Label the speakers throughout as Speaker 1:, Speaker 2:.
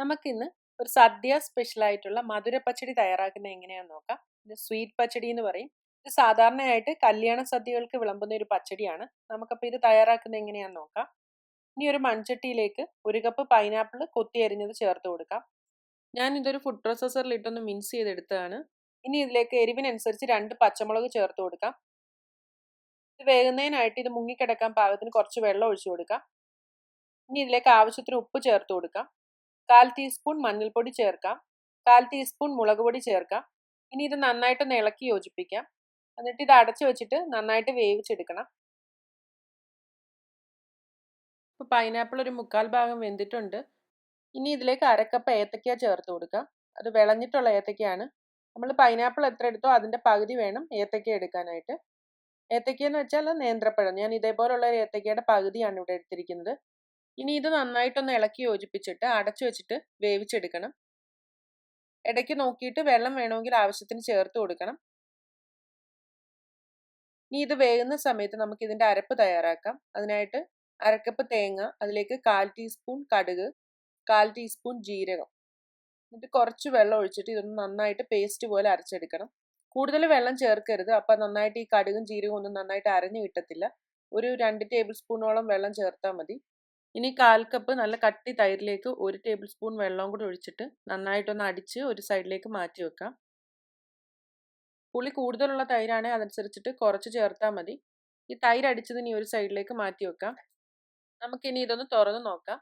Speaker 1: നമുക്കിന്ന് ഒരു സദ്യ സ്പെഷ്യൽ ആയിട്ടുള്ള മധുര പച്ചടി തയ്യാറാക്കുന്നത് എങ്ങനെയാണെന്ന് നോക്കാം. ഇത് സ്വീറ്റ് പച്ചടി എന്ന് പറയും. ഇത് സാധാരണയായിട്ട് കല്യാണ സദ്യകൾക്ക് വിളമ്പുന്ന ഒരു പച്ചടിയാണ്. നമുക്കപ്പോൾ ഇത് തയ്യാറാക്കുന്നത് എങ്ങനെയാണെന്ന് നോക്കാം. ഇനി ഒരു മൺചട്ടിയിലേക്ക് 1 കപ്പ് പൈനാപ്പിൾ കൊത്തി അരിഞ്ഞത് ചേർത്ത് കൊടുക്കാം. ഞാൻ ഇതൊരു ഫുഡ് പ്രോസസ്സറിൽ ഇട്ടൊന്ന് മിൻസ് ചെയ്തെടുത്തതാണ്. ഇനി ഇതിലേക്ക് എരിവിനനുസരിച്ച് 2 പച്ചമുളക് ചേർത്ത് കൊടുക്കാം. ഇത് വേകുന്നതിനായിട്ട് ഇത് മുങ്ങിക്കിടക്കാൻ പാകത്തിന് കുറച്ച് വെള്ളം ഒഴിച്ചു കൊടുക്കാം. ഇനി ഇതിലേക്ക് ആവശ്യത്തിന് ഉപ്പ് ചേർത്ത് കൊടുക്കാം. 1/4 ടീസ്പൂൺ മഞ്ഞൾപ്പൊടി ചേർക്കാം. 1/4 ടീസ്പൂൺ മുളക് പൊടി ചേർക്കാം. ഇനി ഇത് നന്നായിട്ടൊന്ന് ഇളക്കി യോജിപ്പിക്കാം. എന്നിട്ട് ഇത് അടച്ചു വെച്ചിട്ട് നന്നായിട്ട് വേവിച്ചെടുക്കണം. ഇപ്പോൾ പൈനാപ്പിൾ ഒരു 1/4 ഭാഗം വെന്തിട്ടുണ്ട്. ഇനി ഇതിലേക്ക് 1/2 കപ്പ് ഏത്തയ്ക്ക ചേർത്ത് കൊടുക്കാം. അത് വിളഞ്ഞിട്ടുള്ള ഏത്തയ്ക്കയാണ്. നമ്മൾ പൈനാപ്പിൾ എത്ര എടുത്തോ അതിൻ്റെ പകുതി വേണം ഏത്തയ്ക്ക എടുക്കാനായിട്ട്. ഏത്തയ്ക്ക എന്ന് വെച്ചാൽ നേന്ത്രപ്പഴം. ഞാൻ ഇതേപോലുള്ള ഏത്തയ്ക്കയുടെ പകുതിയാണ് ഇവിടെ എടുത്തിരിക്കുന്നത്. ഇനി ഇത് നന്നായിട്ടൊന്ന് ഇളക്കി യോജിപ്പിച്ചിട്ട് അടച്ചു വെച്ചിട്ട് വേവിച്ചെടുക്കണം. ഇടയ്ക്ക് നോക്കിയിട്ട് വെള്ളം വേണമെങ്കിൽ ആവശ്യത്തിന് ചേർത്ത് കൊടുക്കണം. ഇനി ഇത് വേകുന്ന സമയത്ത് നമുക്ക് ഇതിൻ്റെ അരപ്പ് തയ്യാറാക്കാം. അതിനായിട്ട് 1/2 കപ്പ് തേങ്ങ, അതിലേക്ക് 1/4 ടീസ്പൂൺ കടുക്, 1/4 ടീസ്പൂൺ ജീരകം, എന്നിട്ട് കുറച്ച് വെള്ളം ഒഴിച്ചിട്ട് ഇതൊന്ന് നന്നായിട്ട് പേസ്റ്റ് പോലെ അരച്ചെടുക്കണം. കൂടുതൽ വെള്ളം ചേർക്കരുത്. അപ്പം നന്നായിട്ട് ഈ കടുകും ജീരകവും ഒന്നും നന്നായിട്ട് അരഞ്ഞു കിട്ടത്തില്ല. ഒരു 2 ടേബിൾ സ്പൂണോളം വെള്ളം ചേർത്താൽ മതി. ഇനി 1/4 കപ്പ് നല്ല കട്ടി തൈരിലേക്ക് 1 ടേബിൾ സ്പൂൺ വെള്ളം കൂടി ഒഴിച്ചിട്ട് നന്നായിട്ടൊന്ന് അടിച്ച് ഒരു സൈഡിലേക്ക് മാറ്റി വെക്കാം. പുളി കൂടുതലുള്ള തൈരാണെങ്കിൽ അതനുസരിച്ചിട്ട് കുറച്ച് ചേർത്താൽ മതി. ഈ തൈര് അടിച്ചതിന് ഈ ഒരു സൈഡിലേക്ക് മാറ്റി വെക്കാം. നമുക്കിനി ഇതൊന്ന് തുറന്ന് നോക്കാം.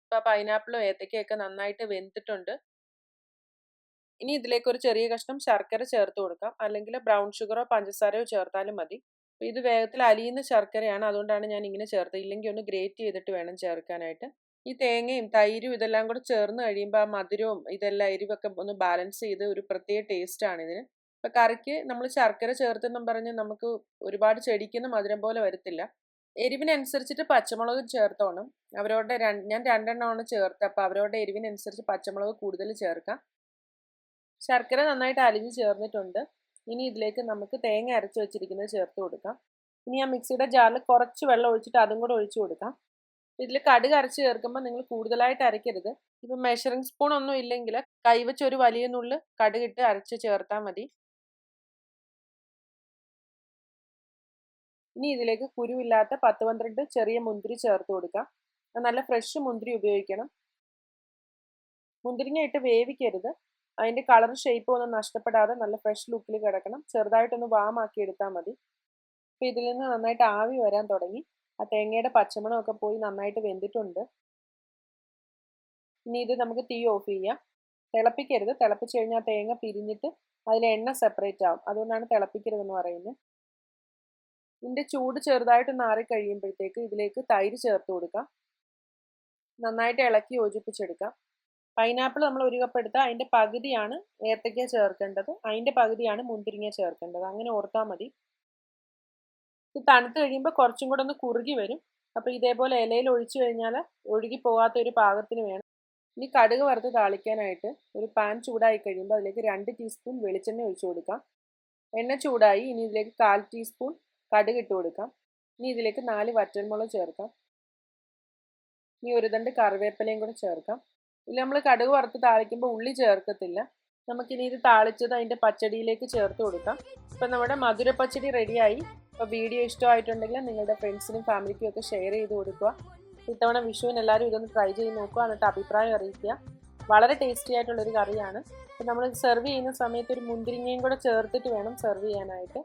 Speaker 1: ഇപ്പോൾ പൈനാപ്പിളും ഏത്തയ്ക്കയൊക്കെ നന്നായിട്ട് വെന്തിട്ടുണ്ട്. ഇനി ഇതിലേക്ക് ഒരു ചെറിയ കഷ്ണം ശർക്കര ചേർത്ത് കൊടുക്കാം. അല്ലെങ്കിൽ ബ്രൗൺ ഷുഗറോ പഞ്ചസാരയോ ചേർത്താലും മതി. അപ്പോൾ ഇത് വേഗത്തിൽ അലിയുന്ന ശർക്കരയാണ്, അതുകൊണ്ടാണ് ഞാൻ ഇങ്ങനെ ചേർത്തത്. ഇല്ലെങ്കിൽ ഒന്ന് ഗ്രേറ്റ് ചെയ്തിട്ട് വേണം ചേർക്കാനായിട്ട്. ഈ തേങ്ങയും തൈരും ഇതെല്ലാം കൂടെ ചേർന്ന് കഴിയുമ്പോൾ ആ മധുരവും ഇതെല്ലാം എരിവൊക്കെ ഒന്ന് ബാലൻസ് ചെയ്ത് ഒരു പ്രത്യേക ടേസ്റ്റാണ് ഇതിന്. ഇപ്പോൾ കറിക്ക് നമ്മൾ ശർക്കര ചേർത്തെന്നും പറഞ്ഞ് നമുക്ക് ഒരുപാട് ചെടിക്കുന്ന മധുരം പോലെ വരത്തില്ല. എരിവിനനുസരിച്ചിട്ട് പച്ചമുളക് ചേർത്തോണം. അവരോടെ ഞാൻ 2 എണ്ണമാണ് ചേർത്തത്. അപ്പോൾ അവരോടെ എരിവിനനുസരിച്ച് പച്ചമുളക് കൂടുതൽ ചേർക്കാം. ശർക്കര നന്നായിട്ട് അലിഞ്ഞ് ചേർന്നിട്ടുണ്ട്. ഇനി ഇതിലേക്ക് നമുക്ക് തേങ്ങ അരച്ച് വെച്ചിരിക്കുന്നത് ചേർത്ത് കൊടുക്കാം. ഇനി ആ മിക്സിയുടെ ജാറിൽ കുറച്ച് വെള്ളം ഒഴിച്ചിട്ട് അതും കൂടെ ഒഴിച്ചു കൊടുക്കാം. ഇതിൽ കടുക് അരച്ച് ചേർക്കുമ്പോൾ നിങ്ങൾ കൂടുതലായിട്ട് അരയ്ക്കരുത്. ഇപ്പം മെഷറിംഗ് സ്പൂൺ ഒന്നും ഇല്ലെങ്കിൽ കൈവച്ച് ഒരു വലിയ നുള്ള് കടുകിട്ട് അരച്ച് ചേർത്താൽ മതി. ഇനി ഇതിലേക്ക് കുരുവില്ലാത്ത 10-12 ചെറിയ മുന്തിരി ചേർത്ത് കൊടുക്കാം. നല്ല ഫ്രഷ് മുന്തിരി ഉപയോഗിക്കണം. മുന്തിരിങ്ങ ഇട്ട് വേവിക്കരുത്. അതിൻ്റെ കളർ ഷേപ്പ് ഒന്നും നഷ്ടപ്പെടാതെ നല്ല ഫ്രഷ് ലുക്കിൽ കിടക്കണം. ചെറുതായിട്ടൊന്ന് വാമാക്കി എടുത്താൽ മതി. അപ്പോൾ ഇതിൽ നിന്ന് നന്നായിട്ട് ആവി വരാൻ തുടങ്ങി. ആ തേങ്ങയുടെ പച്ചമണമൊക്കെ പോയി നന്നായിട്ട് വെന്തിട്ടുണ്ട്. ഇനി ഇത് നമുക്ക് തീ ഓഫ് ചെയ്യാം. തിളപ്പിക്കരുത്. തിളപ്പിച്ച് കഴിഞ്ഞാൽ തേങ്ങ പിരിഞ്ഞിട്ട് അതിൽ എണ്ണ സെപ്പറേറ്റ് ആവും. അതുകൊണ്ടാണ് തിളപ്പിക്കരുതെന്ന് പറയുന്നത്. ഇതിൻ്റെ ചൂട് ചെറുതായിട്ടൊന്ന് ആറി കഴിയുമ്പോഴത്തേക്ക് ഇതിലേക്ക് തൈര് ചേർത്ത് കൊടുക്കാം. നന്നായിട്ട് ഇളക്കി യോജിപ്പിച്ചെടുക്കാം. പൈനാപ്പിൾ നമ്മൾ 1 കപ്പ് എടുത്താൽ അതിൻ്റെ പകുതിയാണ് ഏത്തയ്ക്ക ചേർക്കേണ്ടത്, അതിൻ്റെ പകുതിയാണ് മുന്തിരിങ്ങ ചേർക്കേണ്ടത്. അങ്ങനെ ഓർത്താൽ മതി. ഇത് തണുത്ത് കഴിയുമ്പോൾ കുറച്ചും കൂടെ ഒന്ന് കുറുകി വരും. അപ്പോൾ ഇതേപോലെ ഇലയിൽ ഒഴിച്ചു കഴിഞ്ഞാൽ ഒഴുകി പോകാത്ത ഒരു പാകത്തിന് വേണം. ഇനി കടുക് വറുത്ത് താളിക്കാനായിട്ട് ഒരു പാൻ ചൂടായി കഴിയുമ്പോൾ അതിലേക്ക് 2 ടീസ്പൂൺ വെളിച്ചെണ്ണ ഒഴിച്ചു കൊടുക്കാം. എണ്ണ ചൂടായി. ഇനി ഇതിലേക്ക് 1/4 ടീസ്പൂൺ കടുക് ഇട്ട് കൊടുക്കാം. ഇനി ഇതിലേക്ക് 4 വറ്റൽമുളക് ചേർക്കാം. ഇനി ഒരു തണ്ട് കറിവേപ്പിലയും കൂടെ ചേർക്കാം. ഇതിൽ നമ്മൾ കടുക് വറുത്ത് താളിക്കുമ്പോൾ ഉള്ളി ചേർക്കത്തില്ല. നമുക്കിനി ഇത് താളിച്ചത് അതിൻ്റെ പച്ചടിയിലേക്ക് ചേർത്ത് കൊടുക്കാം. ഇപ്പം നമ്മുടെ മധുര പച്ചടി റെഡിയായി. അപ്പോൾ വീഡിയോ ഇഷ്ടമായിട്ടുണ്ടെങ്കിൽ നിങ്ങളുടെ ഫ്രണ്ട്സിനും ഫാമിലിക്കും ഒക്കെ ഷെയർ ചെയ്ത് കൊടുക്കുക. ഇത്തവണ വിഷുവിന് എല്ലാവരും ഇതൊന്ന് ട്രൈ ചെയ്ത് നോക്കുക. എന്നിട്ട് അഭിപ്രായം അറിയിക്കുക. വളരെ ടേസ്റ്റി ആയിട്ടുള്ളൊരു കറിയാണ്. അപ്പോൾ നമ്മൾ സെർവ് ചെയ്യുന്ന സമയത്ത് ഒരു മുന്തിരിങ്ങയും കൂടെ ചേർത്തിട്ട് വേണം സെർവ് ചെയ്യാനായിട്ട്.